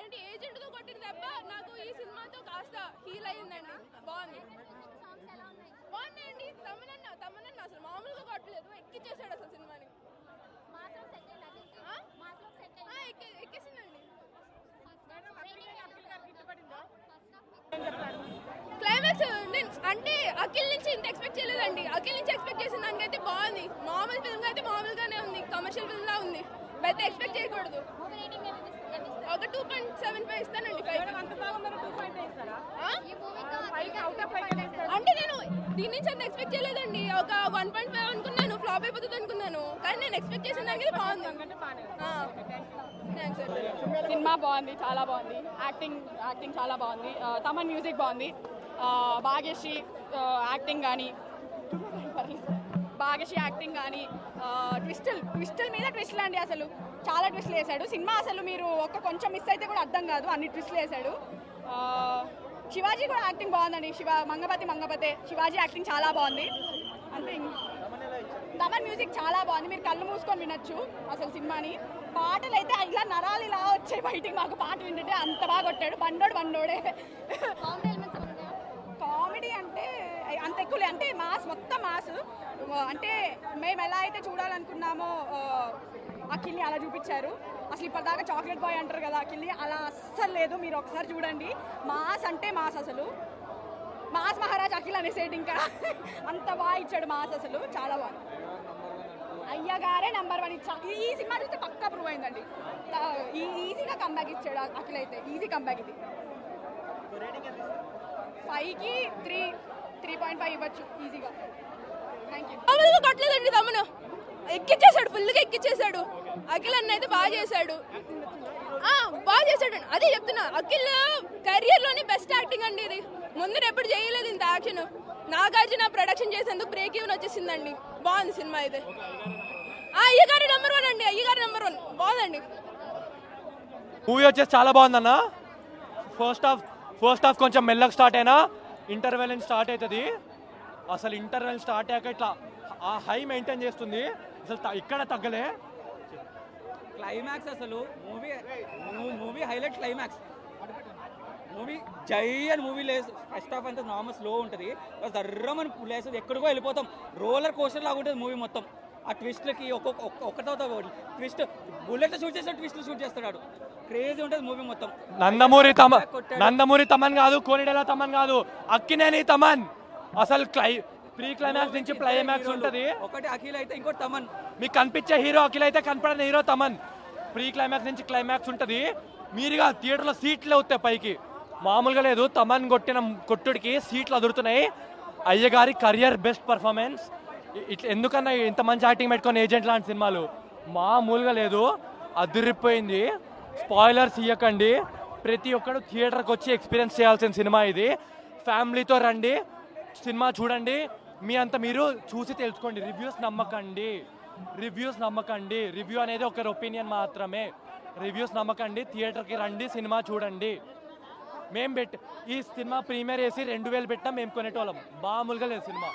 ఏంటి ఏజెంట్ తో కొట్టిన దెబ్బ నాకు ఈ సినిమాతో కాస్త హీల్ అయ్యిందండి. బాగుంది, బాగున్నాయండి. తమనన్న అసలు మామూలుగా కొట్టలేదు, ఎక్కిచ్చేసాడు అసలు సినిమాని. ఎక్కేసిందండి. క్లైమాక్స్ అంటే అఖిల్ నుంచి ఇంత ఎక్స్పెక్ట్ చేయలేదండి. అఖిల్ నుంచి ఎక్స్పెక్ట్ చేసిన దానికైతే బాగుంది. మామూలు ఫిల్మ్ అయితే మామూలుగానే ఉంది, కమర్షియల్ ఫిల్మ్ లా ఉంది. పెద్ద ఎక్స్పెక్ట్ చేయకూడదు. ఒక 2.75 ఇస్తానండి. అంటే నేను దీని నుంచి అంత ఎక్స్పెక్ట్ చేయలేదండి. ఒక 1.5 అనుకున్నాను, ఫ్లాప్ అయిపోతుంది అనుకున్నాను. కానీ నేను ఎక్స్పెక్ట్ చేసిన దానికి బాగుంది. సినిమా బాగుంది, చాలా బాగుంది. యాక్టింగ్ చాలా బాగుంది. తమన్ మ్యూజిక్ బాగుంది. భాగ్యశ్రీ యాక్టింగ్ కానీ ట్విస్టుల మీద ట్విస్టులు అండి. అసలు చాలా ట్విస్టులు వేసాడు సినిమా. అసలు మీరు కొంచెం మిస్ అయితే కూడా అర్థం కాదు, అన్ని ట్విస్టులు వేసాడు. శివాజీ కూడా యాక్టింగ్ బాగుందండి. మంగపతే శివాజీ యాక్టింగ్ చాలా బాగుంది. అంటే తమన్ మ్యూజిక్ చాలా బాగుంది. మీరు కళ్ళు మూసుకొని వినొచ్చు అసలు సినిమాని. పాటలు అయితే ఇలా నరాలు ఇలా వచ్చాయి బయటికి. మాకు పాట వింటుంటే అంత బాగా కొట్టాడు. బండోడే. కామెడీ అంటే అంత ఎక్కువ అంటే మొత్తం మాస్. అంటే మేము ఎలా అయితే చూడాలనుకున్నామో అఖిల్ని అలా చూపించారు. అసలు ఇప్పటిదాకా చాక్లెట్ బాయ్ అంటారు కదా, అఖిల్ని అలా అస్సలు లేదు. మీరు ఒకసారి చూడండి. మాస్ అంటే మాస్, అసలు మాస్ మహారాజ్ అఖిల్ అనేసేటి. ఇంకా అంత బాగా ఇచ్చాడు మాస్. అసలు చాలా బాగుంది. అయ్యగారే నెంబర్ 1 ఇచ్చా. ఈ సినిమా చూస్తే పక్కా ప్రూవ్ అయిందండి. ఈజీగా కంబ్యాక్ ఇచ్చాడు అఖిల్ అయితే. ఈజీ కంబ్యాక్ ఇది. 5కి 3.5 ఇవ్వచ్చు ఈజీగా. Thank you. కొట్టలేదండి తమను, ఎక్కిచ్చేసాడు, ఫుల్గా ఎక్కిచ్చేసాడు. అఖిల్ అన్న అయితే బాగా చేశాడు. అదే చెప్తున్నా, అఖిల్ కెరియర్ లోని బెస్ట్ యాక్టింగ్ అండి ఇది. ముందు ఎప్పుడు చేయలేదు ఇంత యాక్షన్. నాగార్జున ప్రొడక్షన్ చేసేందుకు బ్రేక్ ఈవెన్ వచ్చేసిందండి. బాగుంది సినిమా అయితే. అయ్యగారి నెంబర్ 1 అండి. అయ్యగారి నెంబర్ 1 బాగుందండి. మూవీ వచ్చేసి చాలా బాగుందన్న. ఫస్ట్ హాఫ్ కొంచెం మెల్లగా స్టార్ట్ అయినా ఇంటర్వెల్ స్టార్ట్ అవుతుంది. అసలు ఇంటర్వెల్ స్టార్ట్ అయ్యాక ఇట్లా ఆ హై మెయింటైన్ చేస్తుంది. అసలు ఇక్కడ తగ్గలే. క్లైమాక్స్ అసలు మూవీ హైలైట్. క్లైమాక్స్ మూవీ జై అని మూవీ లేదు. ఫస్ట్ హాఫ్ అంతా నార్మల్ స్లో ఉంటుంది, దర్రమని లేస్తుంది, ఎక్కడికో వెళ్ళిపోతాం. రోలర్ కోస్టర్ లాగా ఉంటుంది మూవీ మొత్తం. ఆ ట్విస్ట్లకి ఒక్కతో ట్విస్ట్, బుల్లెట్ షూట్ చేస్తాడు, ట్విస్ట్లు షూట్ చేస్తాడు. క్రేజీ ఉంటుంది మూవీ మొత్తం. నందమూరి తమన్ కాదు, కోనిడెల తమన్ కాదు, అక్కినేని తమన్. అసలు ప్రీ క్లైమాక్స్ నుంచి క్లైమాక్స్ ఉంటుంది. ఒకటి అఖిల్ అయితే ఇంకోటి తమన్. మీకు కనిపించే హీరో అఖిల్ అయితే, కనపడని హీరో తమన్. ప్రీ క్లైమాక్స్ నుంచి క్లైమాక్స్ ఉంటుంది. మీరుగా థియేటర్లో సీట్లు అవుతాయి పైకి, మామూలుగా లేదు. తమన్ కొట్టిన కొట్టుడికి సీట్లు అదురుతున్నాయి. అయ్యగారి కెరియర్ బెస్ట్ పర్ఫార్మెన్స్. ఇట్లా ఎందుకన్నా ఇంత మంచి యాక్టింగ్ పెట్టుకొని ఏజెంట్ లాంటి సినిమాలు మామూలుగా లేదు, అదిరిపోయింది. స్పాయిలర్స్ ఇవ్వకండి. ప్రతి ఒక్కరు థియేటర్కి వచ్చి ఎక్స్పీరియన్స్ చేయాల్సిన సినిమా ఇది. ఫ్యామిలీతో రండి, సినిమా చూడండి. మీ అంతా మీరు చూసి తెలుసుకోండి. రివ్యూస్ నమ్మకండి. రివ్యూ అనేది ఒకరి ఒపీనియన్ మాత్రమే. రివ్యూస్ నమ్మకండి. థియేటర్కి రండి, సినిమా చూడండి. ఈ సినిమా ప్రీమియర్ వేసి 2000 పెట్టినా మేము కొనేటోళ్ళం. మామూలుగా లేదు సినిమా.